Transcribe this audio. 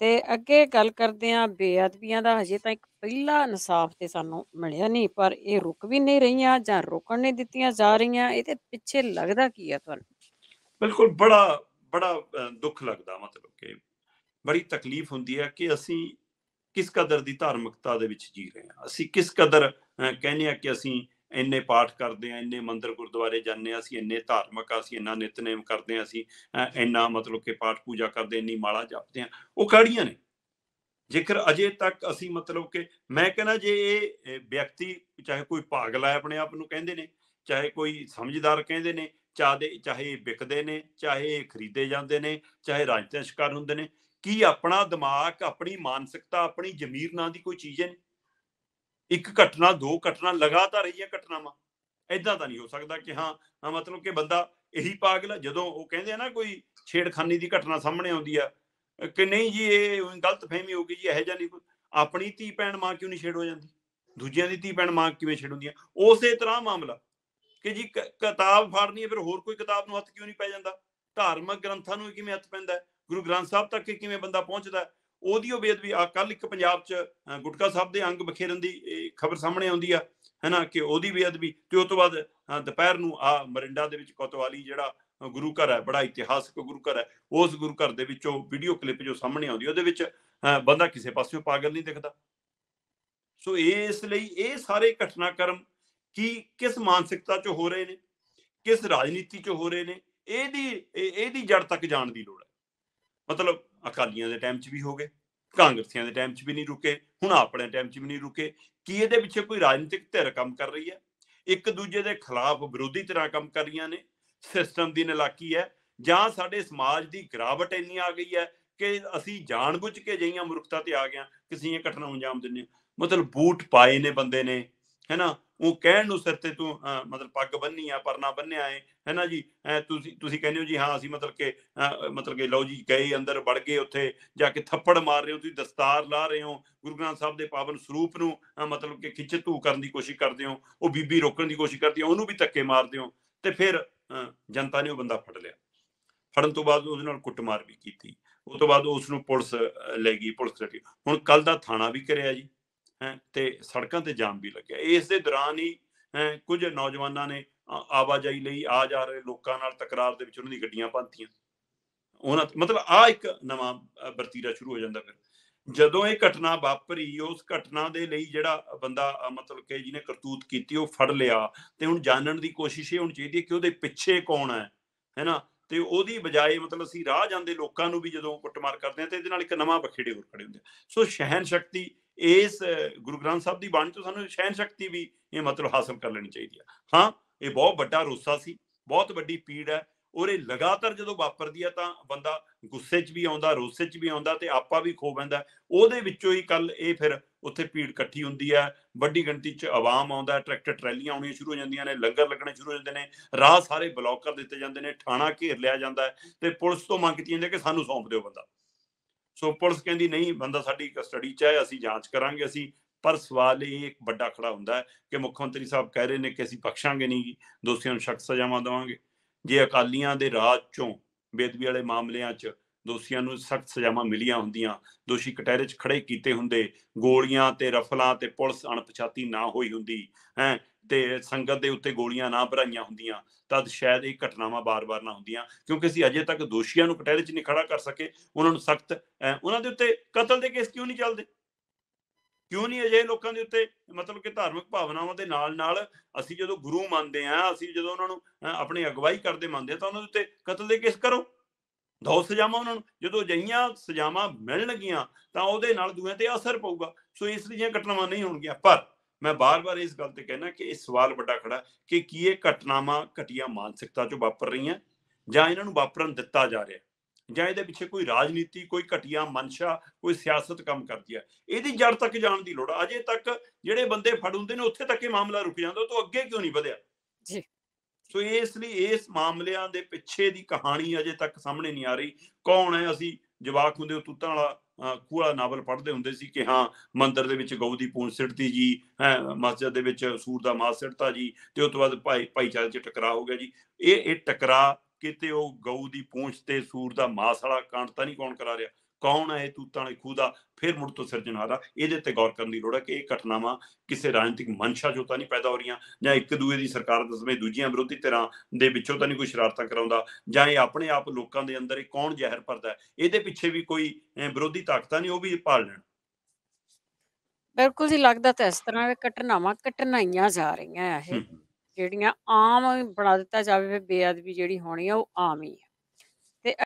ਤੇ ਅੱਗੇ ਗੱਲ ਕਰਦੇ ਹਾਂ ਬੇਅਦਬੀਆਂ ਦਾ। ਹਜੇ ਤਾਂ ਇੱਕ ਪਹਿਲਾ ਇਨਸਾਫ ਤੇ ਸਾਨੂੰ ਮਿਲਿਆ ਨਹੀਂ, ਪਰ ਇਹ ਰੁਕ ਵੀ ਨਹੀਂ ਰਹੀਆਂ ਜਾਂ ਰੁਕਣ ਨਹੀਂ ਦਿੱਤੀਆਂ ਜਾ ਰਹੀਆਂ। ਇਹਦੇ ਪਿੱਛੇ ਲੱਗਦਾ ਕੀ ਆ ਤੁਹਾਨੂੰ? ਬਿਲਕੁਲ ਬੜਾ ਬੜਾ ਦੁੱਖ ਲੱਗਦਾ, ਮਤਲਬ ਕਿ ਬੜੀ ਤਕਲੀਫ ਹੁੰਦੀ ਹੈ ਕਿ ਅਸੀਂ ਕਿਸ ਕਦਰ ਦੀ ਧਾਰਮਿਕਤਾ ਦੇ ਵਿੱਚ ਜੀ ਰਹੇ ਹਾਂ। ਅਸੀਂ ਕਿਸ ਕਦਰ ਕਹਿੰਦੇ ਹਾਂ ਕਿ ਅਸੀਂ ਇੰਨੇ ਪਾਠ ਕਰਦੇ ਹਾਂ, ਇੰਨੇ ਮੰਦਿਰ ਗੁਰਦੁਆਰੇ ਜਾਂਦੇ ਹਾਂ, ਅਸੀਂ ਇੰਨੇ ਧਾਰਮਿਕ ਆ, ਅਸੀਂ ਇੰਨਾ ਨਿਤਨੇਮ ਕਰਦੇ ਹਾਂ, ਅਸੀਂ ਇੰਨਾ ਮਤਲਬ ਕਿ ਪਾਠ ਪੂਜਾ ਕਰਦੇ, ਇੰਨੀ ਮਾਲਾ ਜਪਦੇ ਹਾਂ। ਉਹ ਕਿਹੜੀਆਂ ਨੇ ਜੇਕਰ ਅਜੇ ਤੱਕ ਅਸੀਂ ਮਤਲਬ ਕਿ ਮੈਂ ਕਹਿੰਦਾ ਜੇ ਇਹ ਵਿਅਕਤੀ ਚਾਹੇ ਕੋਈ ਪਾਗਲ ਹੈ ਆਪਣੇ ਆਪ ਨੂੰ ਕਹਿੰਦੇ ਨੇ, ਚਾਹੇ ਕੋਈ ਸਮਝਦਾਰ ਕਹਿੰਦੇ ਨੇ, ਚਾਹੇ ਵਿਕਦੇ ਨੇ, ਚਾਹੇ ਖਰੀਦੇ ਜਾਂਦੇ ਨੇ, ਚਾਹੇ ਰਾਜਨੀਤਿਕ ਸ਼ਿਕਾਰ ਹੁੰਦੇ ਨੇ, ਕੀ ਆਪਣਾ ਦਿਮਾਗ, ਆਪਣੀ ਮਾਨਸਿਕਤਾ, ਆਪਣੀ ਜ਼ਮੀਰ ਨਾਂ ਦੀ ਕੋਈ ਚੀਜ਼ ਹੈ? ਇੱਕ ਘਟਨਾ, ਦੋ ਘਟਨਾ ਲਗਾਤਾਰ ਰਹੀਆਂ ਘਟਨਾਵਾਂ, ਏਦਾਂ ਤਾਂ ਨਹੀਂ ਹੋ ਸਕਦਾ ਕਿ ਹਾਂ ਮਤਲਬ ਕਿ ਬੰਦਾ ਇਹੀ ਪਾਗਲ ਹੈ। ਜਦੋਂ ਉਹ ਕਹਿੰਦੇ ਆ ਨਾ ਕੋਈ ਛੇੜਖਾਨੀ ਦੀ ਘਟਨਾ ਸਾਹਮਣੇ ਆਉਂਦੀ ਆ ਕਿ ਨਹੀਂ ਜੀ ਇਹ ਗਲਤ ਫਹਿਮੀ ਹੋ ਗਈ ਜੀ, ਇਹੋ ਜਿਹਾ ਨਹੀਂ ਕੋਈ। ਆਪਣੀ ਧੀ ਭੈਣ ਮਾਂ ਕਿਉਂ ਨਹੀਂ ਛੇੜ ਹੋ ਜਾਂਦੀ? ਦੂਜਿਆਂ ਦੀ ਧੀ ਭੈਣ ਮਾਂ ਕਿਵੇਂ ਛੇੜ ਹੁੰਦੀਆਂ? ਉਸੇ ਤਰ੍ਹਾਂ ਮਾਮਲਾ ਕਿ ਜੀ ਕਿਤਾਬ ਫਾੜਨੀ ਹੈ, ਫਿਰ ਹੋਰ ਕੋਈ ਕਿਤਾਬ ਨੂੰ ਹੱਥ ਕਿਉਂ ਨਹੀਂ ਪੈ ਜਾਂਦਾ? ਧਾਰਮਿਕ ਗ੍ਰੰਥਾਂ ਨੂੰ ਕਿਵੇਂ ਹੱਥ ਪੈਂਦਾ? ਗੁਰੂ ਗ੍ਰੰਥ ਸਾਹਿਬ ਤੱਕ ਕਿਵੇਂ ਬੰਦਾ ਪਹੁੰਚਦਾ? ਉਹਦੀ ਉਹ ਬੇਅਦਬੀ ਆ। ਕੱਲ ਇੱਕ ਪੰਜਾਬ 'ਚ ਗੁਟਕਾ ਸਾਹਿਬ ਦੇ ਅੰਗ ਬਖੇਰਨ ਦੀ ਖਬਰ ਸਾਹਮਣੇ ਆਉਂਦੀ ਆ, ਹੈਨਾ, ਕਿ ਉਹਦੀ ਬੇਅਦਬੀ। ਤੇ ਉਸ ਤੋਂ ਬਾਅਦ ਦੁਪਹਿਰ ਨੂੰ ਮਰਿੰਡਾ ਦੇ ਵਿੱਚ ਕੋਤਵਾਲੀ ਜਿਹੜਾ ਗੁਰੂ ਘਰ ਹੈ, ਬੜਾ ਇਤਿਹਾਸਕ ਗੁਰੂ ਘਰ ਹੈ, ਉਸ ਗੁਰੂ ਘਰ ਦੇ ਵਿੱਚੋਂ ਵੀਡੀਓ ਕਲਿੱਪ ਜੋ ਸਾਹਮਣੇ ਆਉਂਦੀ, ਉਹਦੇ ਵਿੱਚ ਬੰਦਾ ਕਿਸੇ ਪਾਸਿਓਂ ਪਾਗਲ ਨਹੀਂ ਦਿਖਦਾ। ਸੋ ਇਸ ਲਈ ਇਹ ਸਾਰੇ ਘਟਨਾਕ੍ਰਮ ਕਿਸ ਮਾਨਸਿਕਤਾ 'ਚ ਹੋ ਰਹੇ ਨੇ, ਕਿਸ ਰਾਜਨੀਤੀ 'ਚ ਹੋ ਰਹੇ ਨੇ, ਇਹਦੀ ਜੜ ਤੱਕ ਜਾਣ ਦੀ ਲੋੜ ਹੈ। ਮਤਲਬ ਅਕਾਲੀਆਂ ਦੇ ਟਾਈਮ 'ਚ ਵੀ ਹੋ ਗਏ, ਕਾਂਗਰਸੀਆਂ ਦੇ ਟਾਈਮ 'ਚ ਵੀ ਨਹੀਂ ਰੁਕੇ, ਹੁਣ ਆਪਣੇ ਟਾਈਮ 'ਚ ਵੀ ਨਹੀਂ ਰੁਕੇ। ਕੀ ਇਹਦੇ ਪਿੱਛੇ ਕੋਈ ਰਾਜਨੀਤਿਕ ਧਿਰ ਕੰਮ ਕਰ ਰਹੀ ਹੈ? ਇੱਕ ਦੂਜੇ ਦੇ ਖਿਲਾਫ ਵਿਰੋਧੀ ਧਿਰਾਂ ਕੰਮ ਕਰ ਰਹੀਆਂ ਨੇ? ਸਿਸਟਮ ਦੀ ਨਲਾਕੀ ਹੈ? ਜਾਂ ਸਾਡੇ ਸਮਾਜ ਦੀ ਗਿਰਾਵਟ ਇੰਨੀ ਆ ਗਈ ਹੈ ਕਿ ਅਸੀਂ ਜਾਣਬੁੱਝ ਕੇ ਅਜਿਹੀਆਂ ਮਨੁੱਖਤਾ ਤੇ ਆ ਗਿਆ ਕਿਸੇ ਦੀਆਂ ਘਟਨਾ ਨੂੰ ਅੰਜਾਮ ਦਿੰਦੇ? ਮਤਲਬ ਬੂਟ ਪਾਏ ਨੇ ਬੰਦੇ ਨੇ, ਹੈਨਾ, ਉਹ ਕਹਿਣ ਨੂੰ ਸਿਰ ਤੇ ਤੂੰ ਮਤਲਬ ਪੱਗ ਬੰਨੀ ਆ, ਪਰਨਾ ਬੰਨਿਆ ਹੈ, ਹੈਨਾ ਜੀ, ਤੁਸੀਂ ਕਹਿੰਦੇ ਹੋ ਜੀ ਹਾਂ ਅਸੀਂ ਮਤਲਬ ਕਿ ਲਓ ਜੀ ਗਏ ਅੰਦਰ ਵੜ ਗਏ, ਉੱਥੇ ਜਾ ਕੇ ਥੱਪੜ ਮਾਰ ਰਹੇ ਹੋ, ਤੁਸੀਂ ਦਸਤਾਰ ਲਾ ਰਹੇ ਹੋ, ਗੁਰੂ ਗ੍ਰੰਥ ਸਾਹਿਬ ਦੇ ਪਾਵਨ ਸਰੂਪ ਨੂੰ ਮਤਲਬ ਕਿ ਖਿੱਚ ਧੂ ਕਰਨ ਦੀ ਕੋਸ਼ਿਸ਼ ਕਰਦੇ ਹੋ, ਉਹ ਬੀਬੀ ਰੋਕਣ ਦੀ ਕੋਸ਼ਿਸ਼ ਕਰਦੀ ਹੋ, ਉਹਨੂੰ ਵੀ ਧੱਕੇ ਮਾਰਦੇ ਹੋ, ਤੇ ਫਿਰ ਜਨਤਾ ਨੇ ਉਹ ਬੰਦਾ ਫੜ ਲਿਆ। ਫੜਨ ਤੋਂ ਬਾਅਦ ਉਹਦੇ ਨਾਲ ਕੁੱਟਮਾਰ ਵੀ ਕੀਤੀ, ਉਸ ਤੋਂ ਬਾਅਦ ਉਸ ਨੂੰ ਪੁਲਿਸ ਲੈ ਗਈ, ਪੁਲਿਸ ਲੈ ਗਈ। ਹੁਣ ਕੱਲ ਦਾ ਥਾਣਾ ਵੀ ਕਰਿਆ ਜੀ, ਤੇ ਸੜਕਾਂ ਤੇ ਜਾਮ ਵੀ ਲੱਗਿਆ। ਇਸ ਦੇ ਦੌਰਾਨ ਹੀ ਕੁਝ ਨੌਜਵਾਨਾਂ ਨੇ ਆਵਾਜਾਈ ਲਈ ਆ ਜਾ ਰਹੇ ਲੋਕਾਂ ਨਾਲ ਤਕਰਾਰ ਦੇ ਵਿੱਚ ਉਹਨਾਂ ਦੀ ਗੱਡੀਆਂ ਭੰਨਤੀਆਂ। ਉਹਨਾਂ ਮਤਲਬ ਇੱਕ ਨਵਾਂ ਵਰਤੀਰਾ ਸ਼ੁਰੂ ਹੋ ਜਾਂਦਾ। ਫਿਰ ਜਦੋਂ ਇਹ ਘਟਨਾ ਵਾਪਰੀ, ਉਸ ਘਟਨਾ ਦੇ ਲਈ ਜਿਹੜਾ ਬੰਦਾ ਮਤਲਬ ਕਿ ਜਿਹਨੇ ਕਰਤੂਤ ਕੀਤੀ ਉਹ ਫੜ ਲਿਆ, ਤੇ ਹੁਣ ਜਾਣਨ ਦੀ ਕੋਸ਼ਿਸ਼ ਇਹ ਹੋਣੀ ਚਾਹੀਦੀ ਹੈ ਕਿ ਉਹਦੇ ਪਿੱਛੇ ਕੌਣ ਹੈ ਨਾ। ਤੇ ਉਹਦੀ ਬਜਾਏ ਮਤਲਬ ਅਸੀਂ ਰਾਹ ਜਾਂਦੇ ਲੋਕਾਂ ਨੂੰ ਵੀ ਜਦੋਂ ਕੁੱਟਮਾਰ ਕਰਦੇ ਹਾਂ ਤੇ ਇਹਦੇ ਨਾਲ ਇੱਕ ਨਵਾਂ ਬਖੇੜੇ ਹੋਰ ਖੜੇ ਹੁੰਦੇ। ਸੋ ਸਹਿਣ ਸ਼ਕਤੀ, ਇਸ ਗੁਰੂ ਗ੍ਰੰਥ ਸਾਹਿਬ ਦੀ ਬਾਣੀ ਤੋਂ ਸਾਨੂੰ ਸਹਿਣ ਸ਼ਕਤੀ ਵੀ ਇਹ ਮਤਲਬ ਹਾਸਲ ਕਰ ਲੈਣੀ ਚਾਹੀਦੀ ਹੈ। ਹਾਂ, ਇਹ ਬਹੁਤ ਵੱਡਾ ਰੋਸਾ ਸੀ, ਬਹੁਤ ਵੱਡੀ ਪੀੜ ਹੈ, ਔਰ ਇਹ ਲਗਾਤਾਰ ਜਦੋਂ ਵਾਪਰਦੀ ਹੈ ਤਾਂ ਬੰਦਾ ਗੁੱਸੇ 'ਚ ਵੀ ਆਉਂਦਾ, ਰੋਸੇ 'ਚ ਵੀ ਆਉਂਦਾ, ਤੇ ਆਪਾ ਵੀ ਖੋ ਪੈਂਦਾ। ਉਹਦੇ ਵਿੱਚੋਂ ਹੀ ਕੱਲ ਇਹ ਫਿਰ ਉੱਥੇ ਭੀੜ ਇਕੱਠੀ ਹੁੰਦੀ ਹੈ, ਵੱਡੀ ਗਿਣਤੀ 'ਚ ਆਵਾਮ ਆਉਂਦਾ, ਟਰੈਕਟਰ ਟਰੈਲੀਆਂ ਆਉਣੀਆਂ ਸ਼ੁਰੂ ਹੋ ਜਾਂਦੀਆਂ ਨੇ, ਲੰਗਰ ਲੱਗਣੇ ਸ਼ੁਰੂ ਹੋ ਜਾਂਦੇ ਨੇ, ਰਾਹ ਸਾਰੇ ਬਲੌਕ ਕਰ ਦਿੱਤੇ ਜਾਂਦੇ ਨੇ, ਥਾਣਾ ਘੇਰ ਲਿਆ ਜਾਂਦਾ ਹੈ, ਤੇ ਪੁਲਿਸ ਤੋਂ ਮੰਗ ਕੀਤੀ ਜਾਂਦੀ ਹੈ ਕਿ ਸਾਨੂੰ ਸੌਂਪ ਦਿਓ ਬੰਦਾ। ਸੋ ਪੁਲਿਸ ਕਹਿੰਦੀ ਨਹੀਂ, ਬੰਦਾ ਸਾਡੀ ਕਸਟਡੀ 'ਚ ਹੈ, ਅਸੀਂ ਜਾਂਚ ਕਰਾਂਗੇ ਅਸੀਂ। ਪਰ ਸਵਾਲ ਇਹ ਇੱਕ ਵੱਡਾ ਖੜਾ ਹੁੰਦਾ ਹੈ ਕਿ ਮੁੱਖ ਮੰਤਰੀ ਸਾਹਿਬ ਕਹਿ ਰਹੇ ਨੇ ਕਿ ਅਸੀਂ ਬਖਸ਼ਾਂਗੇ ਨਹੀਂ, ਦੋਸ਼ੀਆਂ ਨੂੰ ਸਖਤ ਸਜ਼ਾਵਾਂ ਦੇਵਾਂਗੇ। ਜੇ ਅਕਾਲੀਆਂ ਦੇ ਰਾਜ 'ਚੋਂ ਬੇਅਦਬੀ ਵਾਲੇ ਮਾਮਲਿਆਂ 'ਚ ਦੋਸ਼ੀਆਂ ਨੂੰ ਸਖਤ ਸਜ਼ਾਵਾਂ ਮਿਲੀਆਂ ਹੁੰਦੀਆਂ, ਦੋਸ਼ੀ ਕਟਹਿਰੇ 'ਚ ਖੜੇ ਕੀਤੇ ਹੁੰਦੇ, ਗੋਲੀਆਂ ਤੇ ਰਫਲਾਂ ਤੇ ਪੁਲਿਸ ਅਣਪਛਾਤੀ ਨਾ ਹੋਈ ਹੁੰਦੀ, ਤੇ ਸੰਗਤ ਦੇ ਉੱਤੇ ਗੋਲੀਆਂ ਨਾ ਭਰਾਈਆਂ ਹੁੰਦੀਆਂ, ਤਦ ਸ਼ਾਇਦ ਇਹ ਘਟਨਾਵਾਂ ਬਾਰ-ਬਾਰ ਨਾ ਹੁੰਦੀਆਂ। ਕਿਉਂਕਿ ਅਸੀਂ ਅਜੇ ਤੱਕ ਦੋਸ਼ੀਆਂ ਨੂੰ ਕਟਹਿਰੇ 'ਚ ਨਹੀਂ ਖੜਾ ਕਰ ਸਕੇ, ਉਹਨਾਂ ਨੂੰ ਸਖਤ ਉਹਨਾਂ ਦੇ ਉੱਤੇ ਕਤਲ ਦੇ ਕੇਸ ਕਿਉਂ ਨਹੀਂ ਚੱਲਦੇ? ਕਿਉਂ ਨਹੀਂ ਅਜਿਹੇ ਲੋਕਾਂ ਦੇ ਉੱਤੇ ਮਤਲਬ ਕਿ ਧਾਰਮਿਕ ਭਾਵਨਾਵਾਂ ਦੇ ਨਾਲ ਅਸੀਂ ਜਦੋਂ ਗੁਰੂ ਮੰਨਦੇ ਹਾਂ, ਅਸੀਂ ਜਦੋਂ ਉਹਨਾਂ ਨੂੰ ਆਪਣੀ ਅਗਵਾਈ ਕਰਦੇ ਮੰਨਦੇ ਹਾਂ, ਤਾਂ ਉਹਨਾਂ ਦੇ ਉੱਤੇ ਕਤਲ ਦੇ ਕੇਸ ਕਰੋ, ਦੋ ਸਜ਼ਾਵਾਂ ਉਹਨਾਂ ਨੂੰ। ਜਦੋਂ ਅਜਿਹੀਆਂ ਸਜ਼ਾਵਾਂ ਮਿਲਣਗੀਆਂ ਤਾਂ ਉਹਦੇ ਨਾਲ ਦੂਆਂ ਤੇ ਅਸਰ ਪਊਗਾ। ਸੋ ਇਸ ਲਈ ਘਟਨਾਵਾਂ ਨਹੀਂ ਹੋਣਗੀਆਂ। ਪਰ ਮੈਂ ਬਾਰ-ਬਾਰ ਇਸ ਗੱਲ ਤੇ ਕਹਿਣਾ ਕਿ ਇਹ ਸਵਾਲ ਵੱਡਾ ਖੜਾ ਕਿ ਕੀ ਇਹ ਘਟਨਾਵਾਂ ਘਟੀਆ ਮਾਨਸਿਕਤਾ 'ਚੋਂ ਵਾਪਰ ਰਹੀਆਂ, ਜਾਂ ਇਹਨਾਂ ਨੂੰ ਵਾਪਰਨ ਦਿੱਤਾ ਜਾ ਰਿਹਾ, ਜਾਂ ਇਹਦੇ ਪਿੱਛੇ ਕੋਈ ਰਾਜਨੀਤੀ, ਕੋਈ ਘਟੀਆ ਮਨਸ਼ਾ, ਕੋਈ ਸਿਆਸਤ ਕੰਮ ਕਰਦੀ ਹੈ। ਇਹਦੀ ਜੜ ਤੱਕ ਜਾਣ ਦੀ ਲੋੜ ਆ। ਅਜੇ ਤੱਕ ਜਿਹੜੇ ਬੰਦੇ ਫੜ ਹੁੰਦੇ ਨੇ ਉੱਥੇ ਤੱਕ ਇਹ ਮਾਮਲਾ ਰੁਕ ਜਾਂਦਾ, ਉਹ ਤੋਂ ਅੱਗੇ ਕਿਉਂ ਨਹੀਂ ਵਧਿਆ? ਜੀ। ਸੋ ਇਸ ਲਈ ਇਸ ਮਾਮਲਿਆਂ ਦੇ ਪਿੱਛੇ ਦੀ ਕਹਾਣੀ ਅਜੇ ਤੱਕ ਸਾਹਮਣੇ ਨਹੀਂ ਆ ਰਹੀ। ਕੌਣ ਹੈ? ਅਸੀਂ ਜਵਾਕ ਹੁੰਦੇ ਤੂਤਾਂ ਵਾਲਾ ਖੂਹ ਵਾਲਾ ਨਾਵਲ ਪੜ੍ਹਦੇ ਹੁੰਦੇ ਸੀ ਕਿ ਹਾਂ ਮੰਦਿਰ ਦੇ ਵਿੱਚ ਗਊ ਦੀ ਪੂੰਛ ਸਿੱਟਤੀ ਜੀ, ਮਸਜਿਦ ਦੇ ਵਿੱਚ ਸੂਰ ਦਾ ਮਾਸ ਸਿੱਟਤਾ ਜੀ, ਤੇ ਉਸ ਤੋਂ ਬਾਅਦ ਭਾਈਚਾਰੇ 'ਚ ਟਕਰਾਅ ਹੋ ਗਿਆ ਜੀ। ਇਹ ਟਕਰਾਅ ਕਿਤੇ ਉਹ ਗਊ ਦੀ ਪੂੰਛ ਤੇ ਸੂਰ ਦਾ ਮਾਸ ਵਾਲਾ ਕਾਂਡ ਤਾਂ ਨਹੀਂ ਕੌਣ ਕਰਾ ਰਿਹਾ? ਕੌਣ ਹੈ ਇਹ ਤੂਤਾਂ ਵਾਲੇ ਖੂਹ ਦਾ ਫਿਰ ਮੁੜ ਤੋਂ ਸਿਰਜਣਹਾਰਾ, ਇਹਦੇ ਤੇ ਗੌਰ ਕਰਨ ਦੀ ਲੋੜ ਹੈ ਕਿ ਇਹ ਘਟਨਾਵਾਂ ਕਿਸੇ ਰਾਜਨੀਤਿਕ ਮਨਸ਼ਾ ਚੋਂ ਤਾਂ ਨਹੀਂ ਪੈਦਾ ਹੋ ਰਹੀਆਂ, ਜਾਂ ਇੱਕ ਦੂਏ ਦੀ ਸਰਕਾਰ ਦੇ ਸਮੇਂ ਦੂਜੀਆਂ ਵਿਰੋਧੀ ਧਿਰਾਂ ਦੇ ਵਿੱਚੋਂ ਤਾਂ ਨਹੀਂ ਕੋਈ ਸ਼ਰਾਰਤਾਂ ਕਰਾਉਂਦਾ, ਜਾਂ ਇਹ ਆਪਣੇ ਆਪ ਲੋਕਾਂ ਦੇ ਅੰਦਰ ਇਹ ਕੌਣ ਜ਼ਹਿਰ ਭਰਦਾ ਹੈ, ਇਹਦੇ ਪਿੱਛੇ ਵੀ ਕੋਈ ਵਿਰੋਧੀ ਤਾਕਤਾਂ ਨਹੀਂ, ਉਹ ਵੀ ਭਾਲ ਲੈਣ। ਬਿਲਕੁਲ ਜੀ, ਲੱਗਦਾ ਤਾਂ ਇਸ ਤਰ੍ਹਾਂ ਵੀ ਘਟਨਾਵਾਂ ਘਟਨਾਈਆਂ ਜਾ ਰਹੀਆਂ ਆ ਇਹ, ਹੂੰ, ਹੂੰ। ਜਿਹੜੀਆਂ ਆਮ ਬਣਾ ਦਿੱਤਾ ਜਾਵੇ ਵੀ ਬੇਅਦਬੀ ਜਿਹੜੀ ਹੋਣੀ ਆ ਉਹ ਆਮ ਹੀ ਆ।